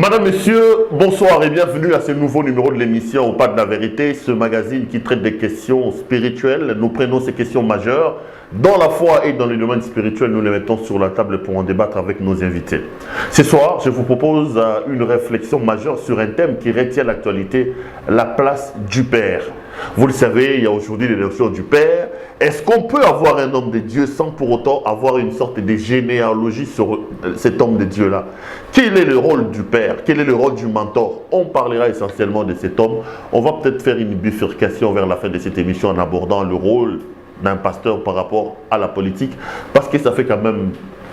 Madame, Monsieur, bonsoir et bienvenue à ce nouveau numéro de l'émission Au Pas de la Vérité, ce magazine qui traite des questions spirituelles. Nous prenons ces questions majeures dans la foi et dans le domaine spirituel. Nous les mettons sur la table pour en débattre avec nos invités. Ce soir, je vous propose une réflexion majeure sur un thème qui retient l'actualité, la place du Père. Vous le savez, il y a aujourd'hui l'élection du Père. Est-ce qu'on peut avoir un homme de Dieu sans pour autant avoir une sorte de généalogie sur cet homme de Dieu-là? Quel est le rôle du Père? Quel est le rôle du mentor? On parlera essentiellement de cet homme. On va peut-être faire une bifurcation vers la fin de cette émission en abordant le rôle d'un pasteur par rapport à la politique, parce que ça fait quand même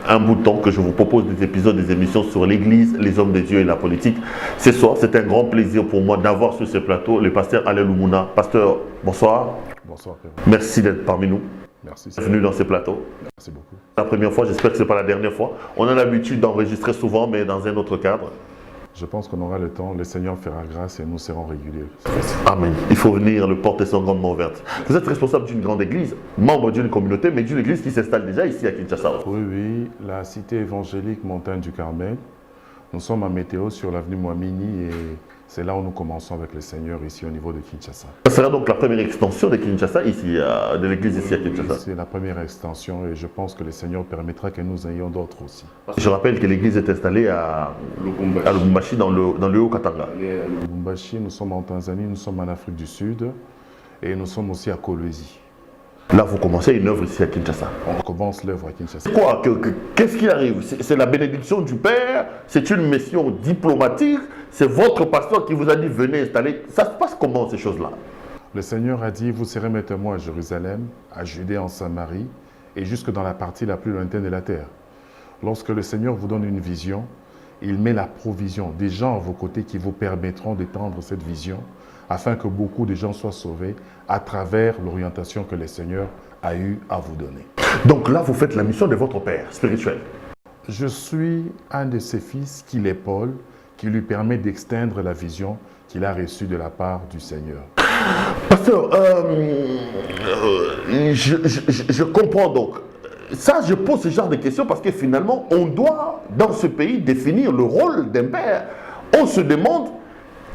un bout de temps que je vous propose des épisodes, des émissions sur l'Église, les hommes de Dieu et la politique. Ce soir, c'est un grand plaisir pour moi d'avoir sur ce plateau le pasteur Alain Lumuna. Pasteur, bonsoir. Bonsoir, Père. Merci d'être parmi nous. Merci. Bienvenue dans ce plateau. Merci beaucoup. La première fois, j'espère que ce n'est pas la dernière fois. On a l'habitude d'enregistrer souvent, mais dans un autre cadre. Je pense qu'on aura le temps, le Seigneur fera grâce et nous serons réguliers. Amen. Il faut venir, le porte sont grandement ouvertes. Vous êtes responsable d'une grande église, membre d'une communauté, mais d'une église qui s'installe déjà ici à Kinshasa. Oui, la cité évangélique Montagne du Carmel. Nous sommes à Météo sur l'avenue Mouamini et c'est là où nous commençons avec le Seigneur ici au niveau de Kinshasa. Ce sera donc la première extension de Kinshasa ici, de l'église ici à Kinshasa. C'est la première extension et je pense que le Seigneur permettra que nous ayons d'autres aussi. Je rappelle que l'église est installée à Lubumbashi dans le Haut-Katanga. À Lubumbashi, nous sommes en Tanzanie, nous sommes en Afrique du Sud et nous sommes aussi à Kolwezi. Là, vous commencez une œuvre ici à Kinshasa. On commence l'œuvre à Kinshasa. Quoi? Qu'est-ce qui arrive? C'est la bénédiction du Père? C'est une mission diplomatique? C'est votre pasteur qui vous a dit venez installer? Ça se passe comment ces choses-là? Le Seigneur a dit, vous serez mes témoins à Jérusalem, à Judée, en Samarie et jusque dans la partie la plus lointaine de la terre. Lorsque le Seigneur vous donne une vision, il met la provision des gens à vos côtés qui vous permettront d'étendre cette vision afin que beaucoup de gens soient sauvés à travers l'orientation que le Seigneur a eu à vous donner. Donc là, vous faites la mission de votre Père spirituel. Je suis un de ses fils qui l'épaule, qui lui permet d'extendre la vision qu'il a reçue de la part du Seigneur. Pasteur, je comprends donc. Ça, je pose ce genre de questions parce que finalement, on doit, dans ce pays, définir le rôle d'un père. On se demande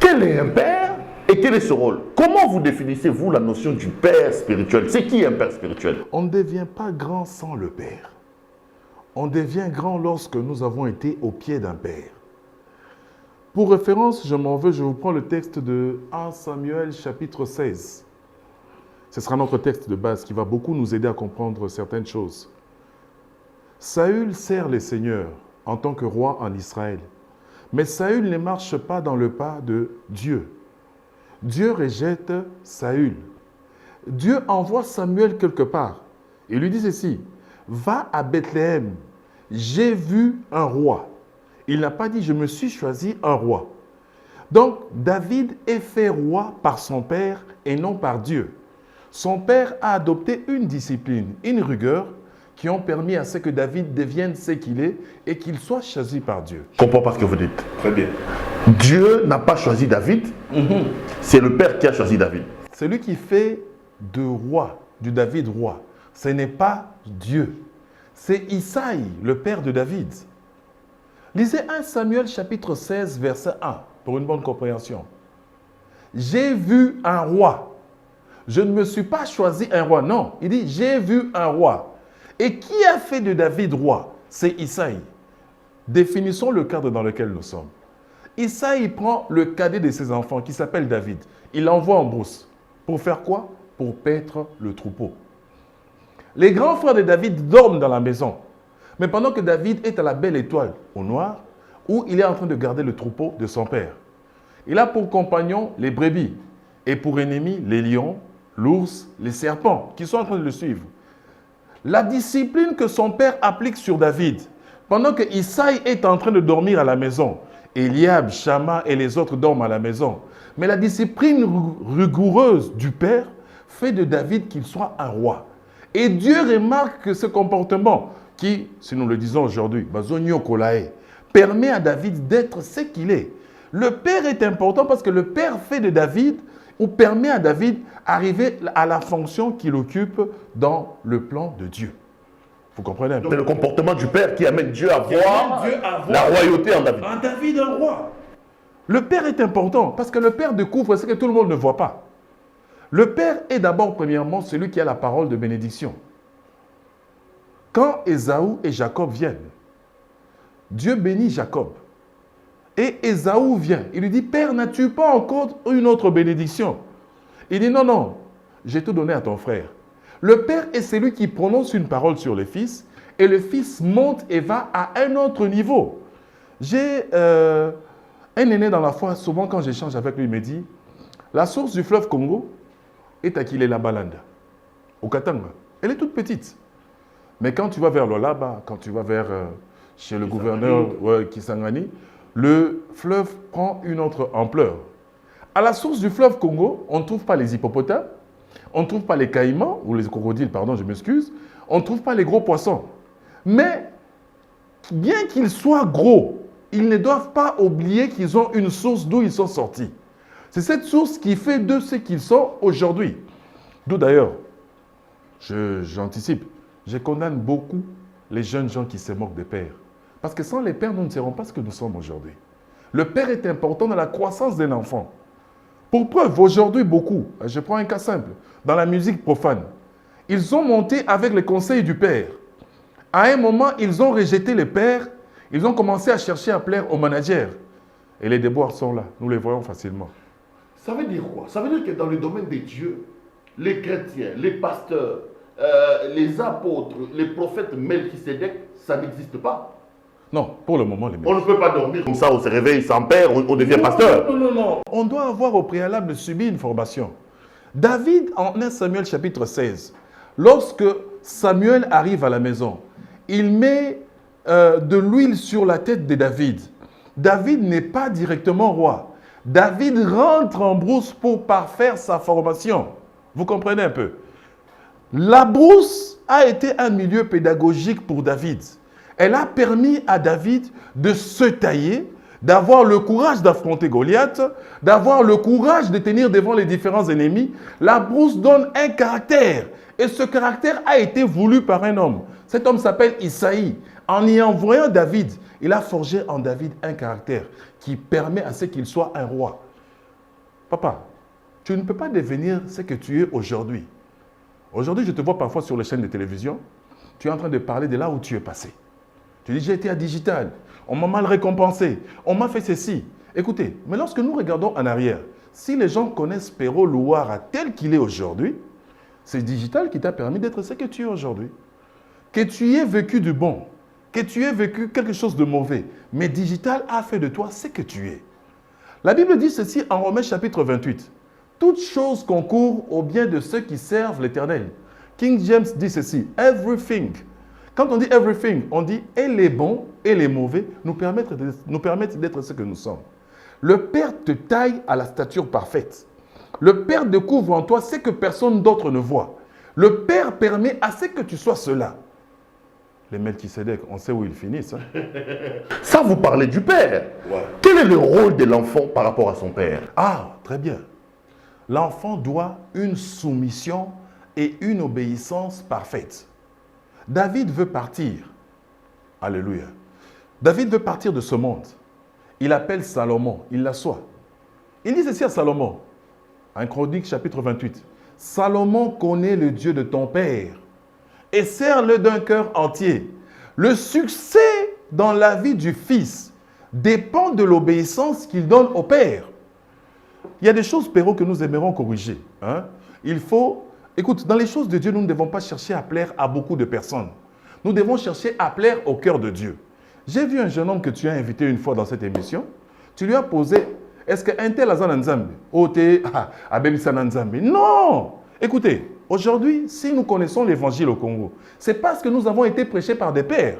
quel est un père et quel est ce rôle. Comment vous définissez-vous la notion du père spirituel? C'est qui un père spirituel? On ne devient pas grand sans le Père. On devient grand lorsque nous avons été au pied d'un Père. Pour référence, je vous prends le texte de 1 Samuel chapitre 16. Ce sera notre texte de base qui va beaucoup nous aider à comprendre certaines choses. Saül sert le Seigneur en tant que roi en Israël. Mais Saül ne marche pas dans le pas de Dieu. Dieu rejette Saül. Dieu envoie Samuel quelque part. Il lui dit ceci, va à Bethléem, j'ai vu un roi. Il n'a pas dit, je me suis choisi un roi. Donc, David est fait roi par son père et non par Dieu. Son père a adopté une discipline, une rigueur, qui ont permis à ce que David devienne ce qu'il est et qu'il soit choisi par Dieu. Je comprends pas ce que vous dites. Très bien. Dieu n'a pas choisi David, c'est le Père qui a choisi David. Celui qui fait de roi, du David roi, ce n'est pas Dieu. C'est Isaïe, le père de David. Lisez 1 Samuel chapitre 16, verset 1, pour une bonne compréhension. J'ai vu un roi. Je ne me suis pas choisi un roi, non. Il dit, j'ai vu un roi. Et qui a fait de David roi? C'est Isaïe. Définissons le cadre dans lequel nous sommes. Isaïe prend le cadet de ses enfants qui s'appelle David. Il l'envoie en brousse. Pour faire quoi? Pour paître le troupeau. Les grands frères de David dorment dans la maison. Mais pendant que David est à la belle étoile au noir, où il est en train de garder le troupeau de son père. Il a pour compagnons les brebis et pour ennemis les lions, l'ours, les serpents qui sont en train de le suivre. La discipline que son père applique sur David, pendant que Isaïe est en train de dormir à la maison, Eliab, Shama et les autres dorment à la maison. Mais la discipline rigoureuse du père fait de David qu'il soit un roi. Et Dieu remarque que ce comportement, qui, si nous le disons aujourd'hui, permet à David d'être ce qu'il est. Le père est important parce que le père fait de David ou permet à David d'arriver à la fonction qu'il occupe dans le plan de Dieu. Vous comprenez un peu? C'est le comportement du Père qui amène Dieu à voir la royauté en David. En David, un roi. Le père est important parce que le père découvre ce que tout le monde ne voit pas. Le père est d'abord, premièrement, celui qui a la parole de bénédiction. Quand Ésaü et Jacob viennent, Dieu bénit Jacob. Et Ésaü vient. Il lui dit, Père, n'as-tu pas encore une autre bénédiction? Il dit, non, non, j'ai tout donné à ton frère. Le père est celui qui prononce une parole sur le fils et le fils monte et va à un autre niveau. J'ai un aîné dans la foi, souvent quand j'échange avec lui, il me dit, la source du fleuve Congo est à Kilela-Balanda, au Katanga. Elle est toute petite. Mais quand tu vas vers Lolaba, quand tu vas vers chez le gouverneur Kisangani, le fleuve prend une autre ampleur. À la source du fleuve Congo, on ne trouve pas les hippopotames, on ne trouve pas les caïmans, ou les crocodiles, pardon, je m'excuse, on ne trouve pas les gros poissons. Mais, bien qu'ils soient gros, ils ne doivent pas oublier qu'ils ont une source d'où ils sont sortis. C'est cette source qui fait d'eux ce qu'ils sont aujourd'hui. D'où d'ailleurs, j'anticipe, je condamne beaucoup les jeunes gens qui se moquent des pères. Parce que sans les pères, nous ne serons pas ce que nous sommes aujourd'hui. Le père est important dans la croissance d'un enfant. Pour preuve, aujourd'hui, beaucoup, je prends un cas simple, dans la musique profane, ils ont monté avec les conseils du père. À un moment, ils ont rejeté le père, ils ont commencé à chercher à plaire au manager. Et les déboires sont là, nous les voyons facilement. Ça veut dire quoi? Ça veut dire que dans le domaine des dieux, les chrétiens, les pasteurs, les apôtres, les prophètes Melchisédek, ça n'existe pas. Non, pour le moment, les On ne peut pas dormir comme ça, on se réveille sans père, on devient pasteur. Non, non, non. On doit avoir au préalable subi une formation. David, en 1 Samuel chapitre 16, lorsque Samuel arrive à la maison, il met de l'huile sur la tête de David. David n'est pas directement roi. David rentre en brousse pour parfaire sa formation. Vous comprenez un peu? La brousse a été un milieu pédagogique pour David. Elle a permis à David de se tailler, d'avoir le courage d'affronter Goliath, d'avoir le courage de tenir devant les différents ennemis. La brousse donne un caractère. Et ce caractère a été voulu par un homme. Cet homme s'appelle Isaïe. En y envoyant David, il a forgé en David un caractère qui permet à ce qu'il soit un roi. Papa, tu ne peux pas devenir ce que tu es aujourd'hui. Aujourd'hui, je te vois parfois sur les chaînes de télévision. Tu es en train de parler de là où tu es passé. Tu dis, j'ai été à Digital, on m'a mal récompensé, on m'a fait ceci. Écoutez, mais lorsque nous regardons en arrière, si les gens connaissent Pero Louara tel qu'il est aujourd'hui, c'est Digital qui t'a permis d'être ce que tu es aujourd'hui. Que tu aies vécu du bon, que tu aies vécu quelque chose de mauvais, mais Digital a fait de toi ce que tu es. La Bible dit ceci en Romains chapitre 28. Toutes choses concourent au bien de ceux qui servent l'Éternel. King James dit ceci, everything. Quand on dit everything, on dit et les bons et les mauvais nous permettent d'être ce que nous sommes. Le Père te taille à la stature parfaite. Le Père découvre en toi ce que personne d'autre ne voit. Le Père permet à ce que tu sois cela. Les Melchisédek, on sait où ils finissent. Hein? Ça, vous parlez du père. Ouais. Quel est le rôle de l'enfant par rapport à son père? Ah, très bien. L'enfant doit une soumission et une obéissance parfaite. David veut partir. Alléluia. David veut partir de ce monde. Il appelle Salomon, il l'assoit. Il dit ceci à Salomon, en Chronique chapitre 28. Salomon connaît le Dieu de ton père et sert-le d'un cœur entier. Le succès dans la vie du fils dépend de l'obéissance qu'il donne au père. Il y a des choses, Péro, que nous aimerons corriger. Hein? Il faut... Écoute, dans les choses de Dieu, nous ne devons pas chercher à plaire à beaucoup de personnes. Nous devons chercher à plaire au cœur de Dieu. J'ai vu un jeune homme que tu as invité une fois dans cette émission. Tu lui as posé, est-ce qu'un tel a Zananzambe? Non! Écoutez, aujourd'hui, si nous connaissons l'évangile au Congo, c'est parce que nous avons été prêchés par des pères.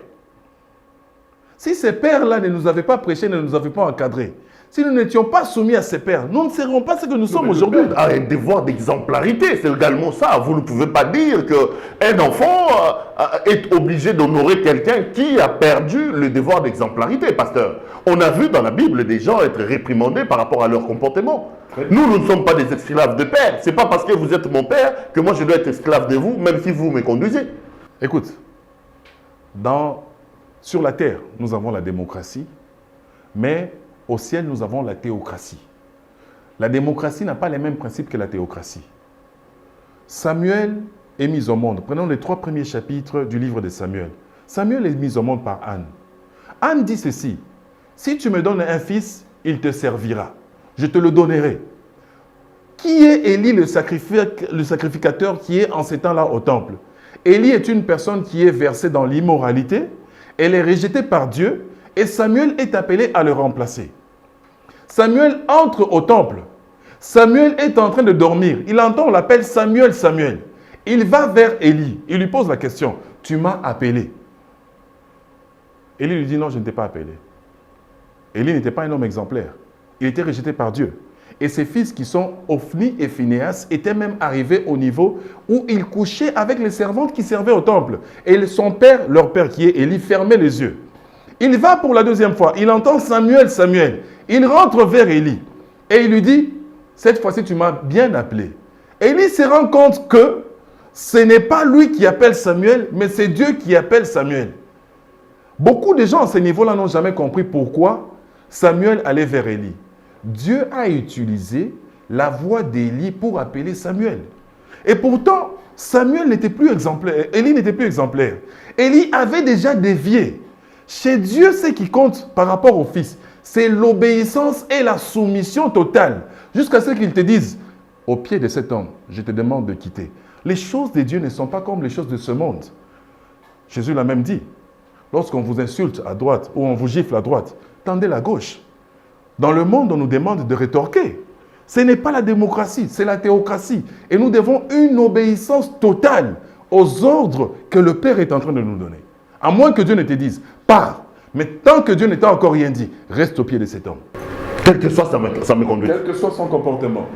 Si ces pères-là ne nous avaient pas prêchés, ne nous avaient pas encadrés, si nous n'étions pas soumis à ces pères, nous ne serons pas ce que nous sommes aujourd'hui. Le père a un devoir d'exemplarité, c'est également ça. Vous ne pouvez pas dire qu'un enfant est obligé d'honorer quelqu'un qui a perdu le devoir d'exemplarité, pasteur. On a vu dans la Bible des gens être réprimandés par rapport à leur comportement. Nous ne sommes pas des esclaves de père. Ce n'est pas parce que vous êtes mon père que moi je dois être esclave de vous, même si vous me conduisez. Écoute, sur la terre, nous avons la démocratie, mais Au ciel, nous avons la théocratie. La démocratie n'a pas les mêmes principes que la théocratie. Samuel est mis au monde. Prenons les 3 premiers chapitres du livre de Samuel. Samuel est mis au monde par Anne. Anne dit ceci: si tu me donnes un fils, il te servira. Je te le donnerai. Qui est Élie, le sacrificateur qui est en ces temps-là au temple? Élie est une personne qui est versée dans l'immoralité. Elle est rejetée par Dieu et Samuel est appelé à le remplacer. Samuel entre au temple. Samuel est en train de dormir. Il entend, on l'appelle Samuel, Samuel. Il va vers Élie. Il lui pose la question: tu m'as appelé? Élie lui dit: non, je ne t'ai pas appelé. Élie n'était pas un homme exemplaire. Il était rejeté par Dieu. Et ses fils qui sont Ophni et Phinehas étaient même arrivés au niveau où ils couchaient avec les servantes qui servaient au temple. Et son père, leur père qui est Élie, fermait les yeux. Il va pour la deuxième fois. Il entend Samuel, Samuel. Il rentre vers Élie. Et il lui dit: cette fois-ci, tu m'as bien appelé. Élie se rend compte que ce n'est pas lui qui appelle Samuel, mais c'est Dieu qui appelle Samuel. Beaucoup de gens à ce niveau-là n'ont jamais compris pourquoi Samuel allait vers Élie. Dieu a utilisé la voix d'Élie pour appeler Samuel. Et pourtant, Samuel n'était plus exemplaire. Élie n'était plus exemplaire. Élie avait déjà dévié. Chez Dieu, ce qui compte par rapport au Fils, c'est l'obéissance et la soumission totale. Jusqu'à ce qu'il te dise: au pied de cet homme, je te demande de quitter. Les choses de Dieu ne sont pas comme les choses de ce monde. Jésus l'a même dit: lorsqu'on vous insulte à droite ou on vous gifle à droite, tendez la gauche. Dans le monde, on nous demande de rétorquer. Ce n'est pas la démocratie, c'est la théocratie. Et nous devons une obéissance totale aux ordres que le Père est en train de nous donner. À moins que Dieu ne te dise: pars. Mais tant que Dieu ne t'a encore rien dit, reste au pied de cet homme. Quelle que soit sa méconduite. Quel que soit son comportement.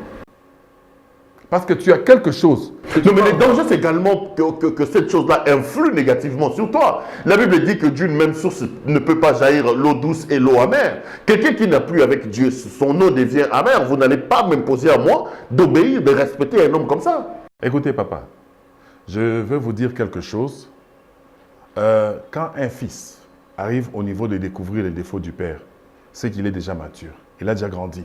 Parce que tu as quelque chose. Non, mais le danger, c'est également que cette chose-là influe négativement sur toi. La Bible dit que d'une même source ne peut pas jaillir l'eau douce et l'eau amère. Quelqu'un qui n'a plus avec Dieu, son eau devient amère. Vous n'allez pas m'imposer à moi d'obéir, de respecter un homme comme ça. Écoutez, papa, je veux vous dire quelque chose. Quand un fils arrive au niveau de découvrir les défauts du père, c'est qu'il est déjà mature. Il a déjà grandi.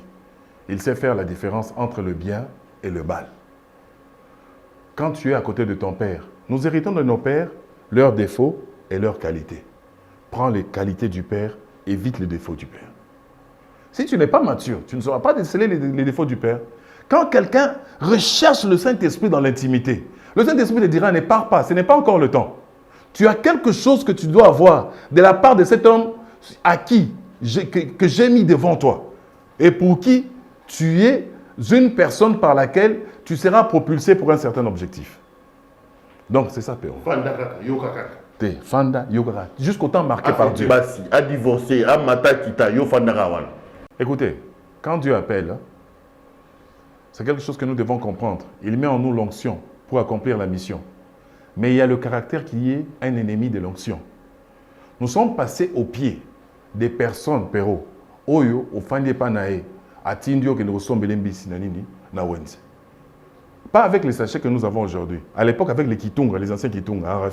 Il sait faire la différence entre le bien et le mal. Quand tu es à côté de ton père, nous héritons de nos pères leurs défauts et leurs qualités. Prends les qualités du père, évite les défauts du père. Si tu n'es pas mature, tu ne sauras pas déceler les défauts du père. Quand quelqu'un recherche le Saint-Esprit dans l'intimité, le Saint-Esprit te dira: ne pars pas, ce n'est pas encore le temps. Tu as quelque chose que tu dois avoir de la part de cet homme à qui que j'ai mis devant toi et pour qui tu es une personne par laquelle tu seras propulsé pour un certain objectif. Donc, c'est ça, Péo. Fanda, Yogara. Jusqu'au temps marqué par Dieu. A divorcé, a mata kita, yo fandarawan. Écoutez, quand Dieu appelle, c'est quelque chose que nous devons comprendre. Il met en nous l'onction pour accomplir la mission. Mais il y a le caractère qui est un ennemi de l'onction. Nous sommes passés au pied des personnes, Péro, Oyo, au Fandi Panae, à Tindio, que nous sommes Belembi Sinanini, na Wenze. Pas avec les sachets que nous avons aujourd'hui. À l'époque, avec les Kitunga, les anciens Kitunga.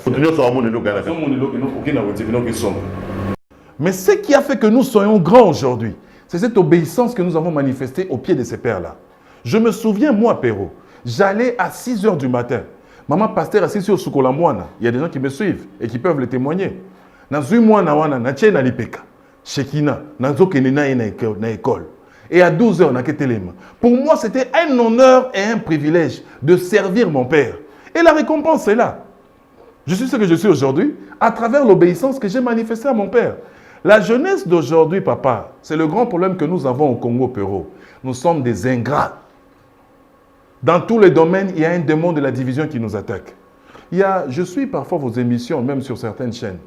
Mais ce qui a fait que nous soyons grands aujourd'hui, c'est cette obéissance que nous avons manifestée au pied de ces pères-là. Je me souviens, moi, Péro, j'allais à 6 h du matin. Maman pasteur assis sur Sukolamwana. Il y a des gens qui me suivent et qui peuvent le témoigner. Nazui mwana wana na tche na lipeka. Shekina, nazo kenena na école. Et à 12 h, on a quitté les mains. Pour moi, c'était un honneur et un privilège de servir mon père. Et la récompense est là. Je suis ce que je suis aujourd'hui à travers l'obéissance que j'ai manifestée à mon père. La jeunesse d'aujourd'hui, papa, c'est le grand problème que nous avons au Congo, Péro. Nous sommes des ingrats. Dans tous les domaines, il y a un démon de la division qui nous attaque. Je suis parfois vos émissions, même sur certaines chaînes.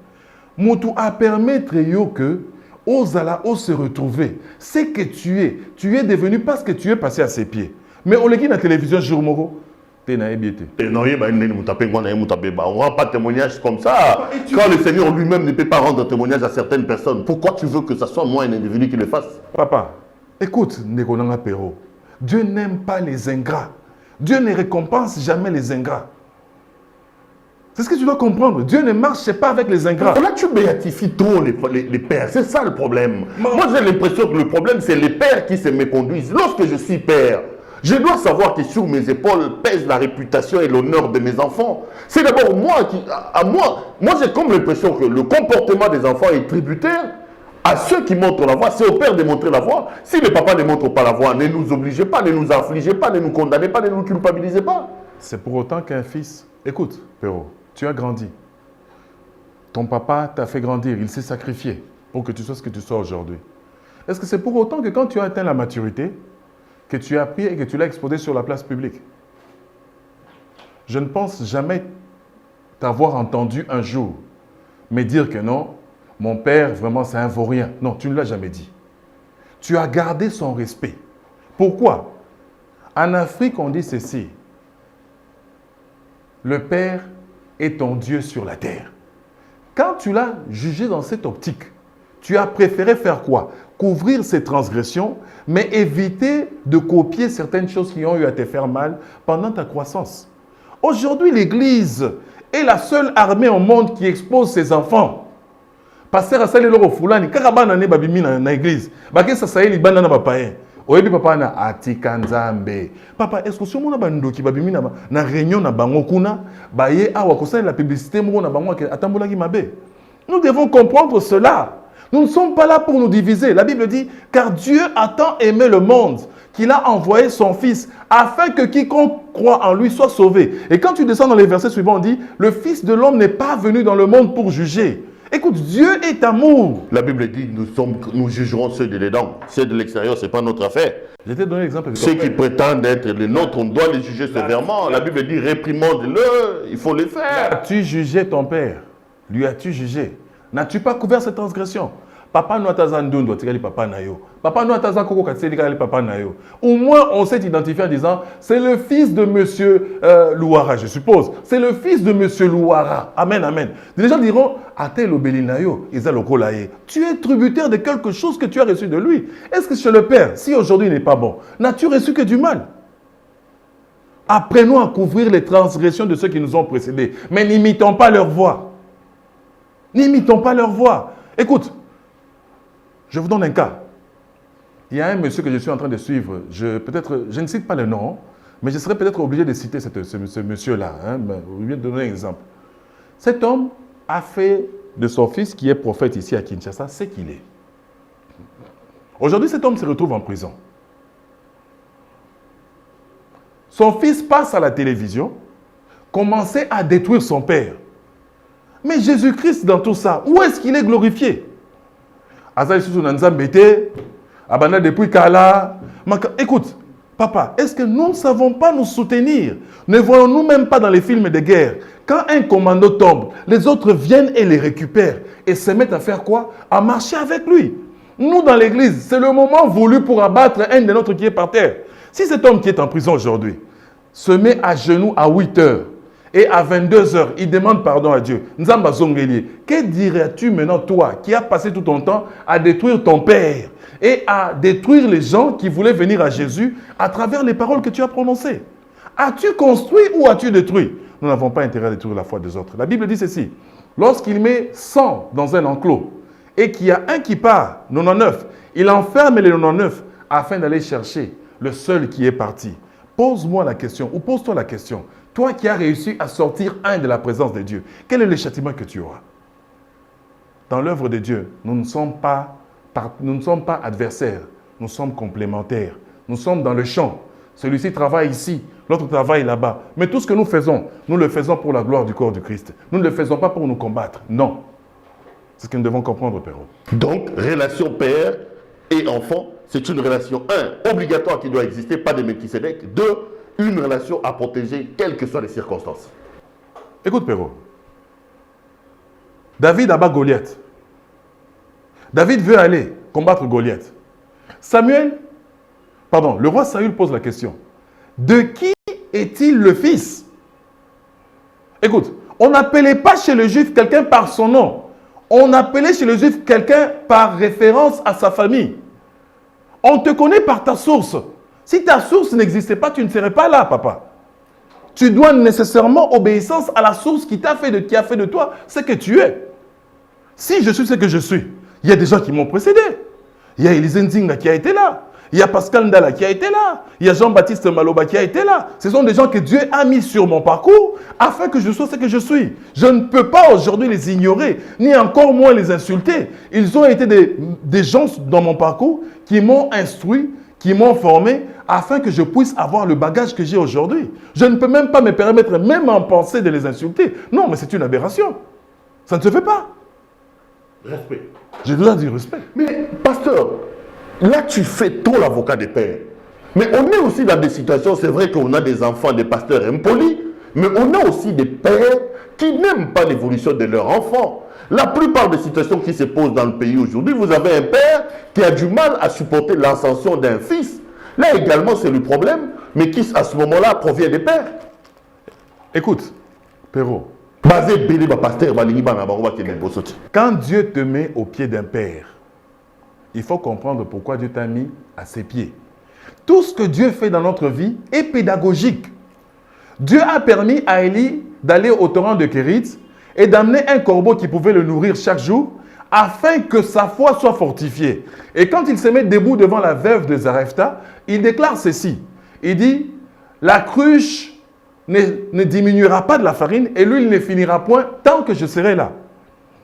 Moutou a permettre que Ozala, se retrouver. C'est que tu es devenu parce que tu es passé à ses pieds. Mais on le dit dans la télévision, Jourmoro, tu n'as pas été. On ne rend pas témoignage comme ça. Quand le Seigneur lui-même ne peut pas rendre témoignage à certaines personnes, pourquoi tu veux que ce soit moi un individu qui le fasse? Papa, écoute, Nekonanga Péro, Dieu n'aime pas les ingrats. Dieu ne récompense jamais les ingrats. C'est ce que tu dois comprendre. Dieu ne marche pas avec les ingrats. Là, tu béatifies trop les pères. C'est ça le problème. Moi, j'ai l'impression que le problème, c'est les pères qui se méconduisent. Lorsque je suis père, je dois savoir que sur mes épaules pèse la réputation et l'honneur de mes enfants. C'est d'abord moi qui... Moi, j'ai comme l'impression que le comportement des enfants est tributaire à ceux qui montrent la voie. C'est au père de montrer la voie. Si le papa ne montre pas la voie, ne nous obligez pas, ne nous affligez pas, ne nous condamnez pas, ne nous culpabilisez pas. C'est pour autant qu'un fils... Écoute, Péro, tu as grandi. Ton papa t'a fait grandir, il s'est sacrifié pour que tu sois ce que tu sois aujourd'hui. Est-ce que c'est pour autant que quand tu as atteint la maturité, que tu as pris et que tu l'as exposé sur la place publique? Je ne pense jamais t'avoir entendu un jour me dire que non, mon père, vraiment, c'est un vaurien. Non, tu ne l'as jamais dit. Tu as gardé son respect. Pourquoi? En Afrique, on dit ceci. Le père est ton Dieu sur la terre. Quand tu l'as jugé dans cette optique, tu as préféré faire quoi? Couvrir ses transgressions, mais éviter de copier certaines choses qui ont eu à te faire mal pendant ta croissance. Aujourd'hui, l'Église est la seule armée au monde qui expose ses enfants. Pasteur asali loro fulani kaka bana ne babimi na église. Bake sa saeli bana na papaye. Oyebi papa na atika nzambe. Papa, est-ce que somo na bandoki babimi na réunion na bango kuna baye awa kosala la publicité mo na bango atambola ki mabe. Nous devons comprendre cela. Nous ne sommes pas là pour nous diviser. La Bible dit, car Dieu a tant aimé le monde qu'il a envoyé son Fils afin que quiconque croit en lui soit sauvé. Et quand tu descends dans les versets suivants, on dit, le Fils de l'homme n'est pas venu dans le monde pour juger. Écoute, Dieu est amour. La Bible dit, nous jugerons ceux de dedans. Ceux de l'extérieur, ce n'est pas notre affaire. Je t'ai donné l'exemple. Ceux qui prétendent être les nôtres, on doit les juger sévèrement. La Bible dit, réprimande-le, il faut les faire. As-tu jugé ton père? Lui as-tu jugé? N'as-tu pas couvert cette transgression? Papa nous a ndondo atikali papa na yo. Papa nous a koko katseli kali papa na yo. Au moins on s'est identifié en disant c'est le fils de monsieur Louara, je suppose. C'est le fils de monsieur Louara. Amen, amen. Les gens diront atel obeli na yo, Isa lokolaye. Tu es tributaire de quelque chose que tu as reçu de lui. Est-ce que chez le père, si aujourd'hui n'est pas bon, n'as-tu reçu que du mal? Apprenons à couvrir les transgressions de ceux qui nous ont précédés, mais n'imitons pas leur voix. N'imitons pas leur voix. Écoute, je vous donne un cas. Il y a un monsieur que je suis en train de suivre. Je ne cite pas le nom, mais je serais peut-être obligé de citer ce monsieur-là. Je vais donner un exemple. Cet homme a fait de son fils, qui est prophète ici à Kinshasa, ce qu'il est. Aujourd'hui, cet homme se retrouve en prison. Son fils passe à la télévision, commençait à détruire son père. Mais Jésus-Christ, dans tout ça, où est-ce qu'il est glorifié? Depuis Kala. Écoute, papa, est-ce que nous ne savons pas nous soutenir? Ne voyons-nous même pas dans les films de guerre? Quand un commando tombe, les autres viennent et les récupèrent et se mettent à faire quoi? À marcher avec lui. Nous, dans l'église, c'est le moment voulu pour abattre un de nôtres qui est par terre. Si cet homme qui est en prison aujourd'hui se met à genoux à 8 heures, et à 22 heures, il demande pardon à Dieu. Nzamba Zongeli, que dirais-tu maintenant, toi, qui as passé tout ton temps à détruire ton père et à détruire les gens qui voulaient venir à Jésus à travers les paroles que tu as prononcées? As-tu construit ou as-tu détruit? Nous n'avons pas intérêt à détruire la foi des autres. La Bible dit ceci. Lorsqu'il met 100 dans un enclos et qu'il y a un qui part, 99, il enferme les 99 afin d'aller chercher le seul qui est parti. Pose-moi la question, ou pose-toi la question. Toi qui as réussi à sortir un de la présence de Dieu, quel est le châtiment que tu auras? Dans l'œuvre de Dieu, nous ne sommes pas adversaires, nous sommes complémentaires. Nous sommes dans le champ. Celui-ci travaille ici, l'autre travaille là-bas. Mais tout ce que nous le faisons pour la gloire du corps du Christ. Nous ne le faisons pas pour nous combattre. Non. C'est ce que nous devons comprendre, Péro. Donc, relation père et enfant, c'est une relation, obligatoire qui doit exister, pas de Melchisédek. 2, une relation à protéger, quelles que soient les circonstances. Écoute, Péro. David abat Goliath. David veut aller combattre Goliath. Le roi Saül pose la question. De qui est-il le fils? Écoute, on n'appelait pas chez le juif quelqu'un par son nom. On appelait chez le juif quelqu'un par référence à sa famille. On te connaît par ta source. Si ta source n'existait pas, tu ne serais pas là, papa. Tu dois nécessairement obéissance à la source qui a fait de toi ce que tu es. Si je suis ce que je suis, il y a des gens qui m'ont précédé. Il y a Élisée Nzinga qui a été là. Il y a Pascal Ndala qui a été là. Il y a Jean-Baptiste Maloba qui a été là. Ce sont des gens que Dieu a mis sur mon parcours afin que je sois ce que je suis. Je ne peux pas aujourd'hui les ignorer, ni encore moins les insulter. Ils ont été des gens dans mon parcours qui m'ont instruit, qui m'ont formé afin que je puisse avoir le bagage que j'ai aujourd'hui. Je ne peux même pas me permettre, même en pensée, de les insulter. Non, mais c'est une aberration. Ça ne se fait pas. Respect. Je dois dire respect. Mais, pasteur, là, tu fais trop l'avocat des pères. Mais on est aussi dans des situations, c'est vrai qu'on a des enfants, des pasteurs impolis, mais on a aussi des pères qui n'aiment pas l'évolution de leurs enfants. La plupart des situations qui se posent dans le pays aujourd'hui, vous avez un père qui a du mal à supporter l'ascension d'un fils. Là également, c'est le problème, mais qui, à ce moment-là, provient des pères. Écoute, Perrault, quand Dieu te met au pied d'un père, il faut comprendre pourquoi Dieu t'a mis à ses pieds. Tout ce que Dieu fait dans notre vie est pédagogique. Dieu a permis à Élie d'aller au torrent de Kérit et d'amener un corbeau qui pouvait le nourrir chaque jour afin que sa foi soit fortifiée. Et quand il se met debout devant la veuve de Zarepta, il déclare ceci. Il dit, la cruche ne diminuera pas de la farine et l'huile ne finira point tant que je serai là.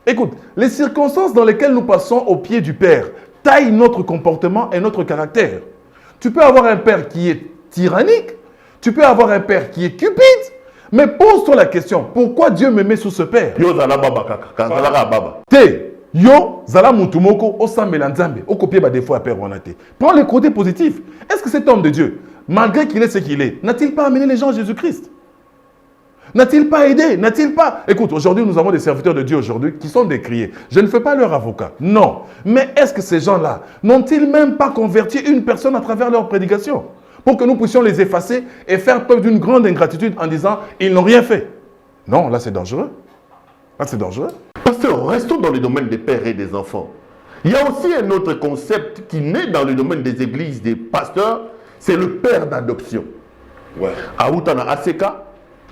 Écoute, les circonstances dans lesquelles nous passons au pied du Père taillent notre comportement et notre caractère. Tu peux avoir un père qui est tyrannique, tu peux avoir un père qui est cupide, mais pose-toi la question, pourquoi Dieu me met sous ce père? Yo zala baba kaka, zala baba. Te, yo zala mutumoko, osambela nzambe, okopie ba défaut à père wanate. Prends le côté positif. Est-ce que cet homme de Dieu, malgré qu'il est ce qu'il est, n'a-t-il pas amené les gens à Jésus-Christ? N'a-t-il pas aidé? N'a-t-il pas... Écoute, aujourd'hui, nous avons des serviteurs de Dieu aujourd'hui qui sont décriés. Je ne fais pas leur avocat. Non. Mais est-ce que ces gens-là n'ont-ils même pas converti une personne à travers leur prédication pour que nous puissions les effacer et faire preuve d'une grande ingratitude en disant « ils n'ont rien fait ». Non, là c'est dangereux. Là c'est dangereux. Pasteur, restons dans le domaine des pères et des enfants. Il y a aussi un autre concept qui naît dans le domaine des églises, des pasteurs, c'est le père d'adoption. Ouais. Aoutana Aseka,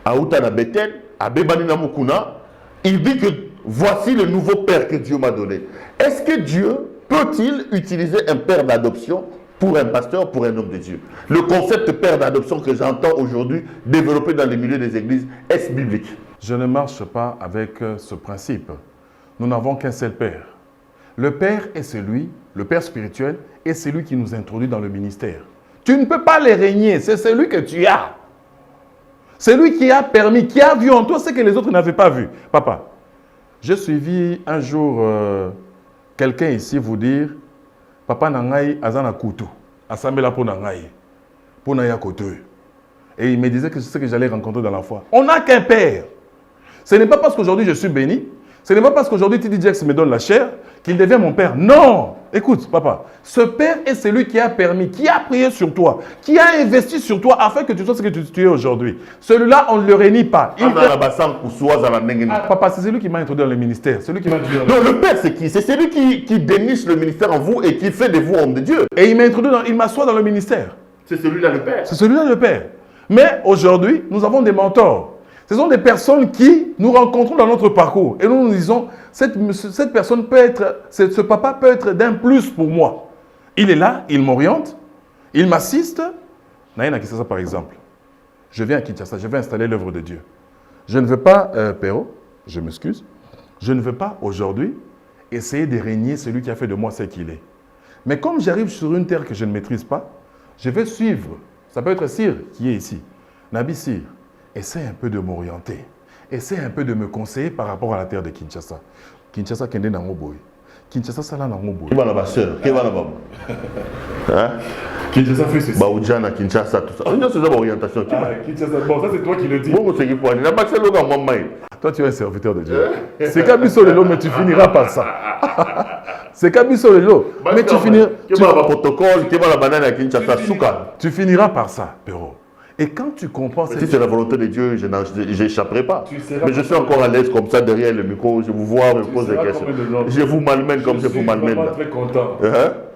Aoutana Bethel, Abebanina Mukuna, il dit que voici le nouveau père que Dieu m'a donné. Est-ce que Dieu peut-il utiliser un père d'adoption pour un pasteur, pour un homme de Dieu? Le concept père d'adoption que j'entends aujourd'hui développé dans les milieux des églises, est-ce biblique? Je ne marche pas avec ce principe. Nous n'avons qu'un seul père. Le père est celui, le père spirituel, est celui qui nous introduit dans le ministère. Tu ne peux pas les régner, c'est celui que tu as. C'est lui qui a permis, qui a vu en toi ce que les autres n'avaient pas vu. Papa, j'ai suivi un jour quelqu'un ici vous dire Papa Nangaï Azana Koutou, Asambela pour Nangaï, pour Naya Koutou. Et il me disait que c'est ce que j'allais rencontrer dans la foi. On n'a qu'un père. Ce n'est pas parce qu'aujourd'hui je suis béni, ce n'est pas parce qu'aujourd'hui Tidi Jax me donne la chair qu'il devient mon père. Non! Écoute, papa, ce père est celui qui a permis, qui a prié sur toi, qui a investi sur toi afin que tu sois ce que tu es aujourd'hui. Celui-là, on ne le réunit pas. Papa, c'est celui qui m'a introduit dans le ministère. Celui qui m'a introduit dans... Non, le père, c'est qui? C'est celui qui déniche le ministère en vous et qui fait de vous homme de Dieu. Et il m'a introduit, il m'assoit dans le ministère. C'est celui-là le père. C'est celui-là le père. Mais aujourd'hui, nous avons des mentors. Ce sont des personnes qui nous rencontrons dans notre parcours. Et nous nous disons, cette personne peut être, ce papa peut être d'un plus pour moi. Il est là, il m'oriente, il m'assiste. Naïna Kinshasa par exemple. Je viens à Kinshasa, je vais installer l'œuvre de Dieu. Je ne veux pas, Perrault, je m'excuse, je ne veux pas aujourd'hui essayer de régner celui qui a fait de moi ce qu'il est. Mais comme j'arrive sur une terre que je ne maîtrise pas, je vais suivre. Ça peut être Sir qui est ici. Nabi Sir. Essaie un peu de m'orienter. Essaie un peu de me conseiller par rapport à la terre de Kinshasa. Kinshasa kende na ngoboy. Kinshasa sala na ngoboy. Qui va la sœur? Qui va la baba? Hein? Kinshasa fait ceci. Baoudjana, Kinshasa, tout ça. On a ces orientations. Kinshasa, bon, ça c'est toi qui le dis. Bon, c'est qui faut aller. N'a pas que c'est le gars, moi. Toi, tu es un serviteur de Dieu. C'est Kabiso Lelo, mais tu finiras par ça. C'est Kabiso Lelo, mais tu finiras. Qui va la protocole? Qui va la banane à Kinshasa? Souka. Tu finiras par ça, Perrault. Et quand tu comprends... Si c'est la volonté de Dieu, je n'échapperai pas. Mais je suis encore à l'aise comme ça derrière le micro, je vous vois, je vous pose des questions. Je vous malmène comme je vous malmène. Je suis très content.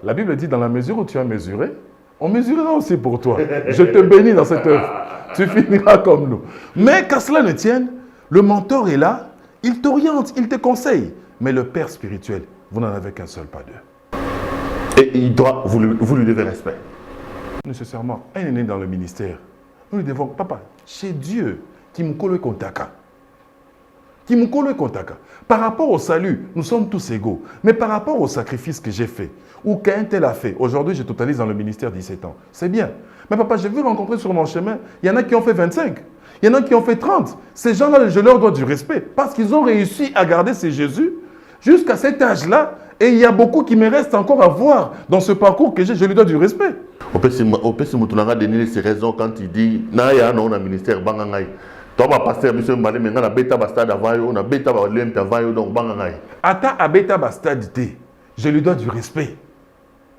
La Bible dit, dans la mesure où tu as mesuré, On mesurera aussi pour toi. Je te bénis dans cette œuvre. Tu finiras comme nous. Mais qu'à cela ne tienne, le mentor est là, il t'oriente, il te conseille. Mais le père spirituel, vous n'en avez qu'un seul, pas deux. Et vous lui devez respect. Nécessairement, un est né dans le ministère. Nous lui devons, papa, chez Dieu, qui me colle kontaka. Qui me colle kontaka. Par rapport au salut, nous sommes tous égaux. Mais par rapport au sacrifice que j'ai fait, ou qu'un tel a fait, aujourd'hui je totalise dans le ministère 17 ans. C'est bien. Mais papa, j'ai vu rencontrer sur mon chemin, il y en a qui ont fait 25. Il y en a qui ont fait 30. Ces gens-là, je leur dois du respect. Parce qu'ils ont réussi à garder ces Jésus jusqu'à cet âge-là. Et il y a beaucoup qui me restent encore à voir dans ce parcours que j'ai. Je lui dois du respect. Au PC Moutounanga donné ses raisons quand il dit Naya non un ministère bangangai. Toi ma pasteur monsieur Mbalé mais na beta bastade avant yo na beta ba lem avant yo donc bangangai. Ata a beta bastade té. Je lui dois du respect.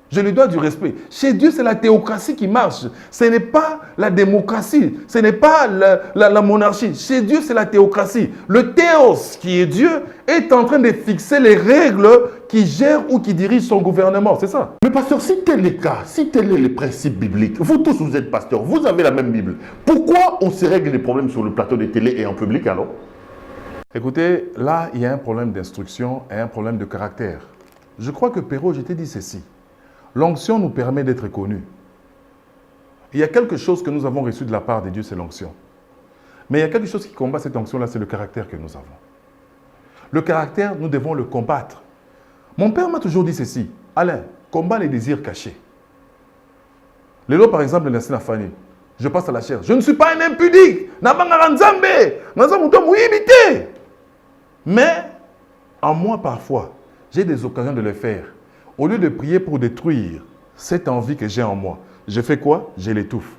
Je lui dois du respect. Chez Dieu, c'est la théocratie qui marche. Ce n'est pas la démocratie. Ce n'est pas la monarchie. Chez Dieu, c'est la théocratie. Le théos, qui est Dieu, est en train de fixer les règles qui gèrent ou qui dirigent son gouvernement. C'est ça. Mais pasteur, si tel est le cas, si tel est le principe biblique, vous tous vous êtes pasteurs, vous avez la même Bible. Pourquoi on se règle les problèmes sur le plateau de télé et en public alors? Écoutez, là, il y a un problème d'instruction et un problème de caractère. Je crois que Perrault, je t'ai dit ceci. L'onction nous permet d'être connus. Il y a quelque chose que nous avons reçu de la part de Dieu, c'est l'onction. Mais il y a quelque chose qui combat cette onction-là, c'est le caractère que nous avons. Le caractère, nous devons le combattre. Mon père m'a toujours dit ceci. Alain, combat les désirs cachés. Lélo, par exemple, je passe à la chair. Je ne suis pas un impudique. Mais, en moi, parfois, j'ai des occasions de le faire. Au lieu de prier pour détruire cette envie que j'ai en moi, je fais quoi? Je l'étouffe.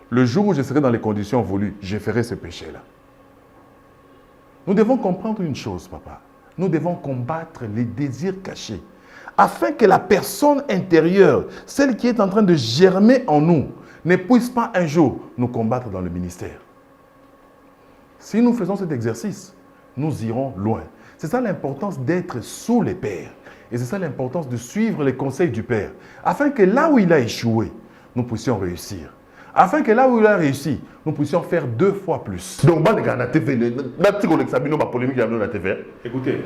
Le jour où je serai dans les conditions voulues, je ferai ce péché-là. Nous devons comprendre une chose, papa. Nous devons combattre les désirs cachés, afin que la personne intérieure, celle qui est en train de germer en nous, ne puisse pas un jour nous combattre dans le ministère. Si nous faisons cet exercice, nous irons loin. C'est ça l'importance d'être sous les pères. Et c'est ça l'importance de suivre les conseils du Père. Afin que là où il a échoué, nous puissions réussir. Afin que là où il a réussi, nous puissions faire 2 fois plus. Donc, écoutez,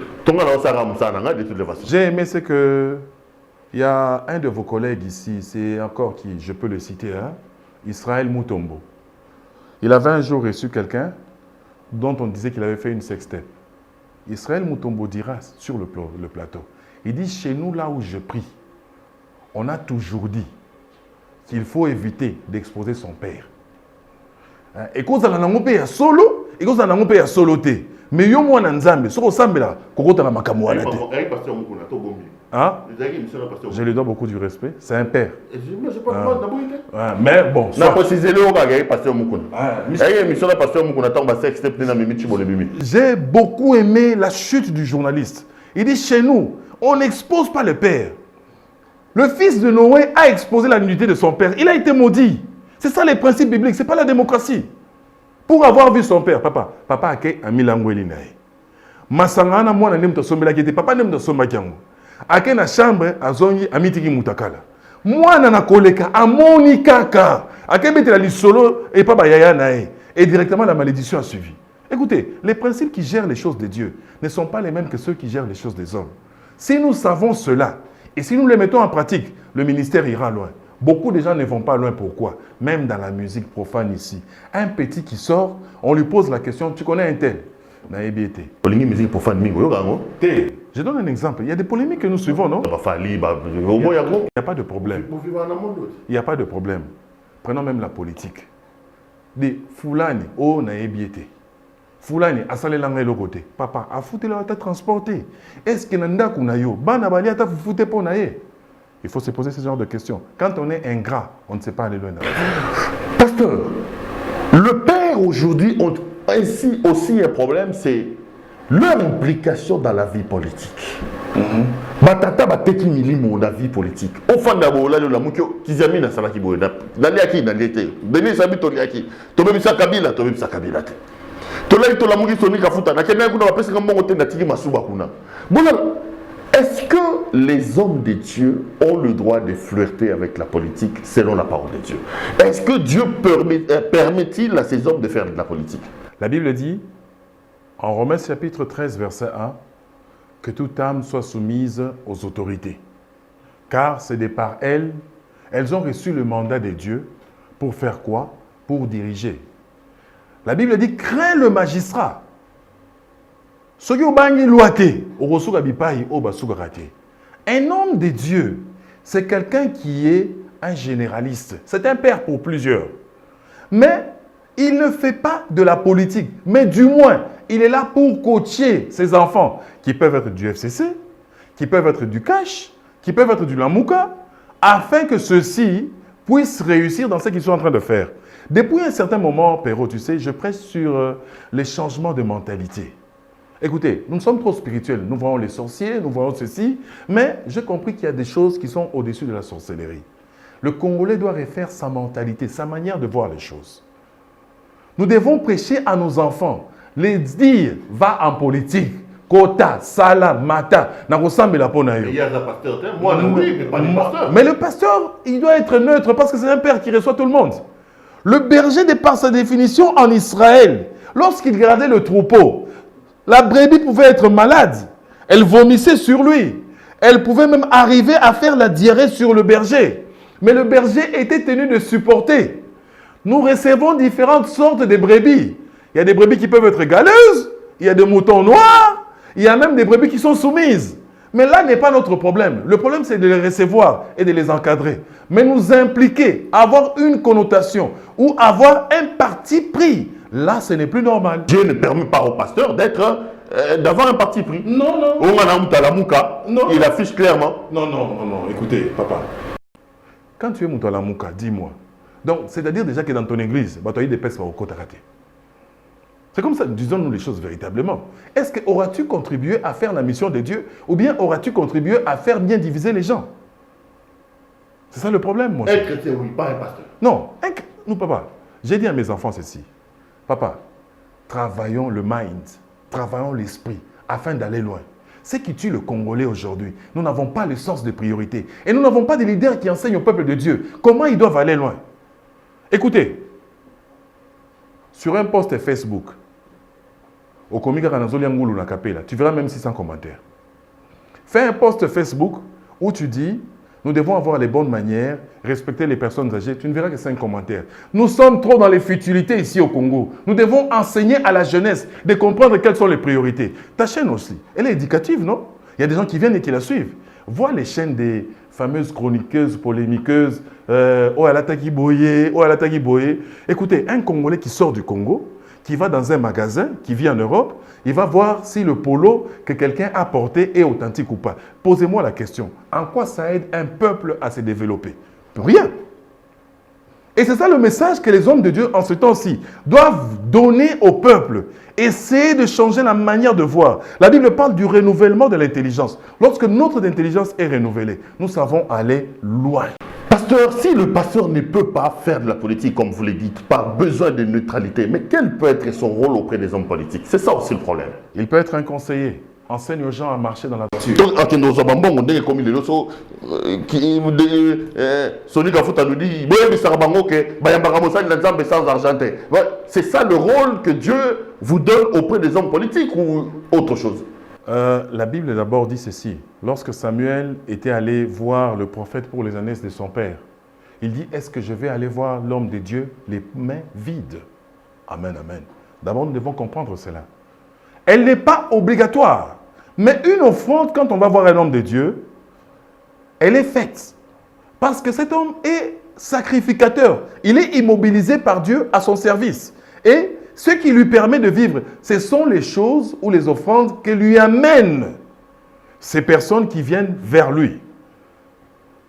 j'ai aimé ce que il y a un de vos collègues ici, c'est encore qui, je peux le citer, hein, Israël Mutombo. Il avait un jour reçu quelqu'un dont on disait qu'il avait fait une sextape. Israël Mutombo dira sur le plateau. Il dit, chez nous, là où je prie, on a toujours dit qu'il faut éviter d'exposer son père. Et quand on a un père solo, et quand on a un père soloté, mais yo moi nanzambe, so ressemble là, kokota na makamwa na te. Je lui dois beaucoup du respect, c'est un père. Mais bon, j'ai beaucoup aimé la chute du journaliste. Il dit, chez nous, on n'expose pas le père. Le fils de Noé a exposé la nudité de son père. Il a été maudit. C'est ça les principes bibliques, ce n'est pas la démocratie. Pour avoir vu son père, papa a été un milangweli nae. Masangana mwana nemta sombela kete, papa nemta somba kyango. Ake na chambre azongi amitiki mutakala. Mwana na koleka amoni kaka. Ake betela lisolo et papa yaya nae. Et directement la malédiction a suivi. Écoutez, les principes qui gèrent les choses de Dieu ne sont pas les mêmes que ceux qui gèrent les choses des hommes. Si nous savons cela, et si nous les mettons en pratique, le ministère ira loin. Beaucoup de gens ne vont pas loin. Pourquoi? Même dans la musique profane ici. Un petit qui sort, on lui pose la question, tu connais un tel? Musique profane, je donne un exemple. Il y a des polémiques que nous suivons, non? Il n'y a pas de problème. Il n'y a pas de problème. Prenons même la politique. Des Foulani, oh, naïbiété. Foulani, asale langa le côté. Papa, a foutu la tête transporté. Est-ce que nanda kunayo, bana bali ata foutu pour naïe? Il faut se poser ce genre de questions. Quand on est ingrat, on ne sait pas aller loin. Pasteur, le père aujourd'hui ont ainsi aussi un problème, c'est leur implication dans la vie politique. Batata bateki milimo na vie politique. Au fond d'abord là la mukio kizami na salaki boyda. Naliaki na lete. Denis sabi toliaki. Tobe bisa kabila, tobe bisa kabila te. Tolai to la muki soni kafuta na kena kuna bapesa ngambongo te na tiki masuba kuna. Bona Est-ce que les hommes de Dieu ont le droit de flirter avec la politique selon la parole de Dieu? Est-ce que Dieu permet-il à ces hommes de faire de la politique? La Bible dit, en Romains chapitre 13, verset 1, que toute âme soit soumise aux autorités. Car c'est de par elles, elles ont reçu le mandat de Dieu pour faire quoi? Pour diriger. La Bible dit, crains le magistrat. Un homme de Dieu, c'est quelqu'un qui est un généraliste. C'est un père pour plusieurs. Mais il ne fait pas de la politique. Mais du moins, il est là pour coacher ses enfants, qui peuvent être du FCC, qui peuvent être du cash, qui peuvent être du Lamouka, afin que ceux-ci puissent réussir dans ce qu'ils sont en train de faire. Depuis un certain moment, Perrault, tu sais, je prêche sur les changements de mentalité. Écoutez, nous sommes trop spirituels. Nous voyons les sorciers, nous voyons ceci, mais j'ai compris qu'il y a des choses qui sont au-dessus de la sorcellerie. Le Congolais doit refaire sa mentalité, sa manière de voir les choses. Nous devons prêcher à nos enfants, les dire, va en politique, Kota, Sala, Mata, Nakosam et la Ponayo. Il y a un pasteur, moi oui, mais pas les pasteurs. Mais le pasteur, il doit être neutre parce que c'est un père qui reçoit tout le monde. Le berger, de par sa définition en Israël, lorsqu'il gardait le troupeau, la brebis pouvait être malade. Elle vomissait sur lui. Elle pouvait même arriver à faire la diarrhée sur le berger. Mais le berger était tenu de supporter. Nous recevons différentes sortes de brebis. Il y a des brebis qui peuvent être galeuses, il y a des moutons noirs, il y a même des brebis qui sont soumises. Mais là n'est pas notre problème. Le problème, c'est de les recevoir et de les encadrer. Mais nous impliquer, avoir une connotation ou avoir un parti pris, là, ce n'est plus normal. Dieu ne permet pas au pasteur d'avoir un parti pris. Non. Non. Il affiche clairement. Non. Écoutez, papa. Quand tu es Moutalamuka, dis-moi. Donc, c'est-à-dire déjà que dans ton église, tu as eu des pèses par au côté raté. C'est comme ça, disons-nous les choses véritablement. Est-ce que auras-tu contribué à faire la mission de Dieu ou bien auras-tu contribué à faire bien diviser les gens? C'est ça le problème, moi. Un chrétien, oui, pas un pasteur. Non, nous, papa, j'ai dit à mes enfants ceci. Papa, travaillons le mind, travaillons l'esprit afin d'aller loin. Ce qui tue le Congolais aujourd'hui, nous n'avons pas le sens de priorité. Et nous n'avons pas de leaders qui enseignent au peuple de Dieu comment ils doivent aller loin. Écoutez, sur un post Facebook, au Komika Kanazoli Angoulou na Kapela, tu verras même 600 commentaires. Fais un post Facebook où tu dis, nous devons avoir les bonnes manières, respecter les personnes âgées. Tu ne verras que 5 commentaires. Nous sommes trop dans les futilités ici au Congo. Nous devons enseigner à la jeunesse de comprendre quelles sont les priorités. Ta chaîne aussi, elle est éducative, non? Il y a des gens qui viennent et qui la suivent. Vois les chaînes des fameuses chroniqueuses, polémiqueuses, oh Alataki Boye, oh Alataki Boye. Écoutez, un Congolais qui sort du Congo, qui va dans un magasin, qui vit en Europe, il va voir si le polo que quelqu'un a porté est authentique ou pas. Posez-moi la question. En quoi ça aide un peuple à se développer? Rien. Et c'est ça le message que les hommes de Dieu en ce temps-ci doivent donner au peuple. Essayer de changer la manière de voir. La Bible parle du renouvellement de l'intelligence. Lorsque notre intelligence est renouvelée, nous savons aller loin. Pasteur, si le pasteur ne peut pas faire de la politique, comme vous le dites, par besoin de neutralité, mais quel peut être son rôle auprès des hommes politiques? C'est ça aussi le problème. Il peut être un conseiller. Enseigne aux gens à marcher dans la voiture. C'est ça le rôle que Dieu vous donne auprès des hommes politiques ou autre chose? La Bible d'abord dit ceci. Lorsque Samuel était allé voir le prophète pour les années de son père, il dit, est-ce que je vais aller voir l'homme de Dieu les mains vides? Amen, amen. D'abord, nous devons comprendre cela. Elle n'est pas obligatoire. Mais une offrande, quand on va voir un homme de Dieu, elle est faite. Parce que cet homme est sacrificateur. Il est immobilisé par Dieu à son service. Et ce qui lui permet de vivre, ce sont les choses ou les offrandes que lui amènent ces personnes qui viennent vers lui.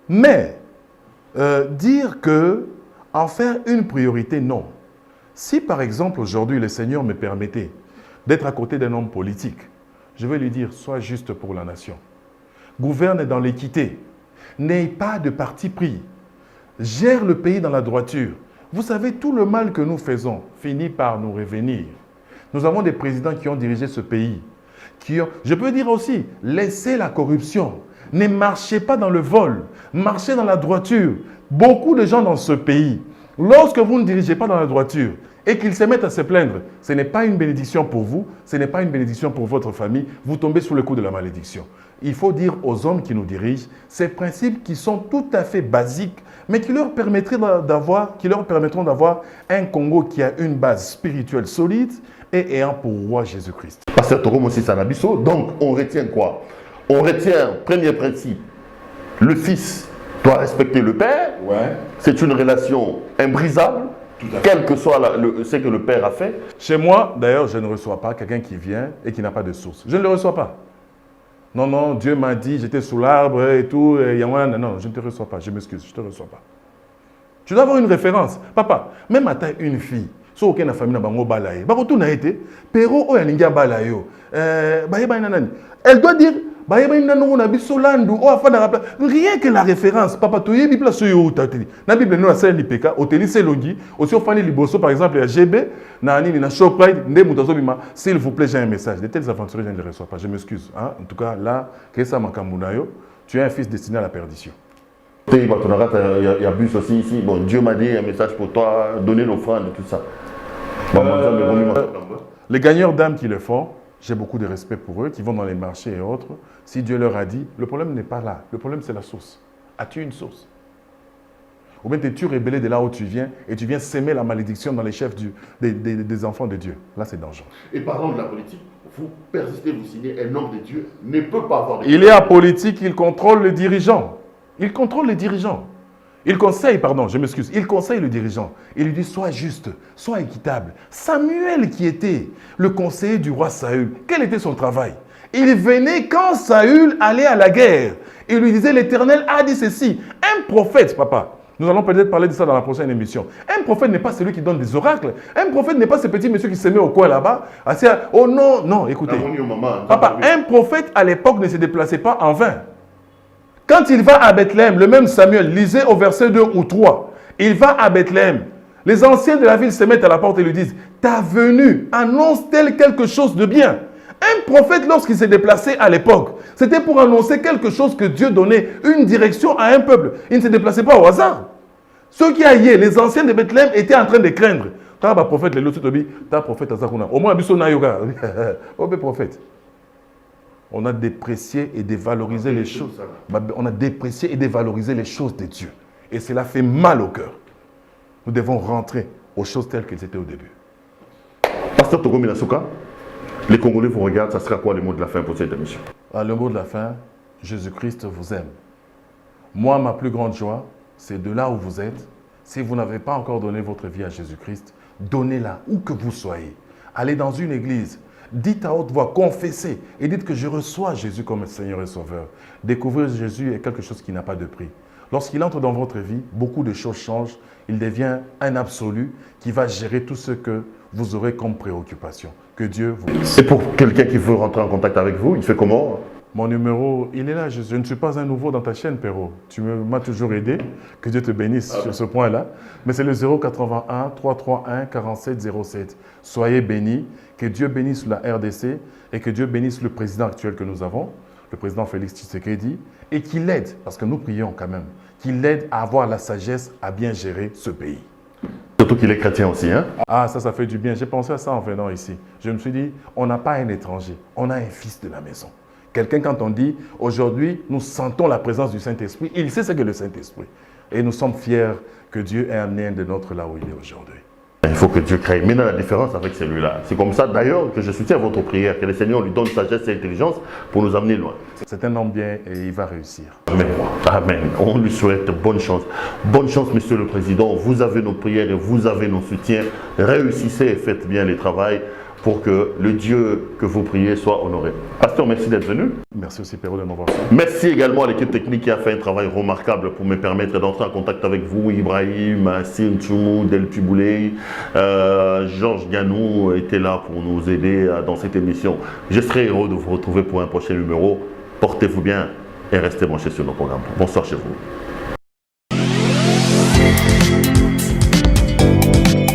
Mais, dire que en faire une priorité, non. Si par exemple aujourd'hui le Seigneur me permettait d'être à côté d'un homme politique, je vais lui dire, sois juste pour la nation. Gouverne dans l'équité. N'aie pas de parti pris. Gère le pays dans la droiture. Vous savez, tout le mal que nous faisons finit par nous revenir. Nous avons des présidents qui ont dirigé ce pays, Je peux dire aussi, laissez la corruption. Ne marchez pas dans le vol, marchez dans la droiture. Beaucoup de gens dans ce pays, lorsque vous ne dirigez pas dans la droiture et qu'ils se mettent à se plaindre, ce n'est pas une bénédiction pour vous, ce n'est pas une bénédiction pour votre famille, vous tombez sous le coup de la malédiction. Il faut dire aux hommes qui nous dirigent ces principes qui sont tout à fait basiques, mais qui leur permettront d'avoir un Congo qui a une base spirituelle solide et ayant pour roi Jésus-Christ. Pasteur Togomo Sanabiso, donc on retient quoi? On retient, premier principe, le fils doit respecter le père. Ouais. C'est une relation imbrisable, quel que soit ce que le père a fait. Chez moi, d'ailleurs, je ne reçois pas quelqu'un qui vient et qui n'a pas de source. Je ne le reçois pas. Non, non, Dieu m'a dit, j'étais sous l'arbre et tout. Non, je ne te reçois pas, je m'excuse, je ne te reçois pas. Tu dois avoir une référence. Papa, même à taille une fille, so aucun famille n'a bango balaye. Ba ko na été, pero o ya ninga balayo. Elle doit dire rien que la référence. Papa, tu es place sur la Bible nous a servi l'IPK, hôtel Selongi, aussi au fan Liboso par exemple, à GB, na Shoprite, s'il vous plaît, j'ai un message. De telles aventures, je ne les reçois pas. Je m'excuse. Hein? En tout cas, là, tu es un fils destiné à la perdition. Il y a bus aussi ici. Bon, Dieu m'a dit un message pour toi, donner l'offrande et tout ça. Les gagneurs d'âme qui le font, j'ai beaucoup de respect pour eux, qui vont dans les marchés et autres. Si Dieu leur a dit, le problème n'est pas là. Le problème, c'est la source. As-tu une source? Ou bien t'es-tu rebellé de là où tu viens et tu viens s'aimer la malédiction dans les chefs des enfants de Dieu? Là, c'est dangereux. Et parlant de la politique, vous persistez, vous signez, un homme de Dieu ne peut pas avoir... Il est apolitique, il contrôle les dirigeants. Il contrôle les dirigeants. Il conseille, pardon, je m'excuse, il conseille le dirigeant. Il lui dit, sois juste, sois équitable. Samuel, qui était le conseiller du roi Saül, quel était son travail? Il venait quand Saül allait à la guerre. Il lui disait, l'Éternel a dit ceci. Un prophète, papa, nous allons peut-être parler de ça dans la prochaine émission. Un prophète n'est pas celui qui donne des oracles. Un prophète n'est pas ce petit monsieur qui se met au coin là-bas. Oh non, non, écoutez. Papa, un prophète à l'époque ne se déplaçait pas en vain. Quand il va à Bethléem, le même Samuel, lisez au verset 2 ou 3, il va à Bethléem. Les anciens de la ville se mettent à la porte et lui disent, ta venue annonce-t-elle quelque chose de bien? Un prophète, lorsqu'il s'est déplacé à l'époque, c'était pour annoncer quelque chose que Dieu donnait, une direction à un peuple. Il ne se déplaçait pas au hasard. Ceux qui aillaient, les anciens de Bethléem, étaient en train de craindre. Tu as un prophète, au moins, prophète. On a déprécié et dévalorisé les choses. On a déprécié et dévalorisé les choses de Dieu. Et cela fait mal au cœur. Nous devons rentrer aux choses telles qu'elles étaient au début. Pasteur Togomi Nasuka, les Congolais vous regardent, ça sera quoi le mot de la fin pour cette émission? Le mot de la fin, Jésus-Christ vous aime. Moi, ma plus grande joie, c'est de là où vous êtes. Si vous n'avez pas encore donné votre vie à Jésus-Christ, donnez-la où que vous soyez. Allez dans une église. Dites à haute voix, confessez et dites que je reçois Jésus comme Seigneur et Sauveur. Découvrir Jésus est quelque chose qui n'a pas de prix. Lorsqu'il entre dans votre vie, beaucoup de choses changent. Il devient un absolu qui va gérer tout ce que vous aurez comme préoccupation. Que Dieu vous bénisse. Et pour quelqu'un qui veut rentrer en contact avec vous, il fait comment? Mon numéro, il est là. Je ne suis pas un nouveau dans ta chaîne, Perrault. Tu m'as toujours aidé. Que Dieu te bénisse sur ce point-là. Mais c'est le 081 331 4707. Soyez bénis. Que Dieu bénisse la RDC et que Dieu bénisse le président actuel que nous avons, le président Félix Tshisekedi, et qu'il l'aide, parce que nous prions quand même, qu'il l'aide à avoir la sagesse à bien gérer ce pays. Surtout qu'il est chrétien aussi, hein? Ah, ça fait du bien. J'ai pensé à ça en venant ici. Je me suis dit, on n'a pas un étranger, on a un fils de la maison. Quelqu'un, quand on dit, aujourd'hui, nous sentons la présence du Saint-Esprit, il sait ce que le Saint-Esprit. Et nous sommes fiers que Dieu ait amené un de nôtres là où il est aujourd'hui. Il faut que Dieu crée. Mais dans la différence avec celui-là. C'est comme ça d'ailleurs que je soutiens votre prière, que le Seigneur lui donne sagesse et intelligence pour nous amener loin. C'est un homme bien et il va réussir. Amen. Amen. On lui souhaite bonne chance. Bonne chance, Monsieur le Président. Vous avez nos prières et vous avez nos soutiens. Réussissez et faites bien le travail pour que le Dieu que vous priez soit honoré. Pasteur, merci d'être venu. Merci aussi, Perrault, de m'avoir fait. Merci également à l'équipe technique qui a fait un travail remarquable pour me permettre d'entrer en contact avec vous. Ibrahim, Sim Tchoumou, Del Piboulé, Georges Ganou était là pour nous aider dans cette émission. Je serai heureux de vous retrouver pour un prochain numéro. Portez-vous bien et restez branchés sur nos programmes. Bonsoir chez vous.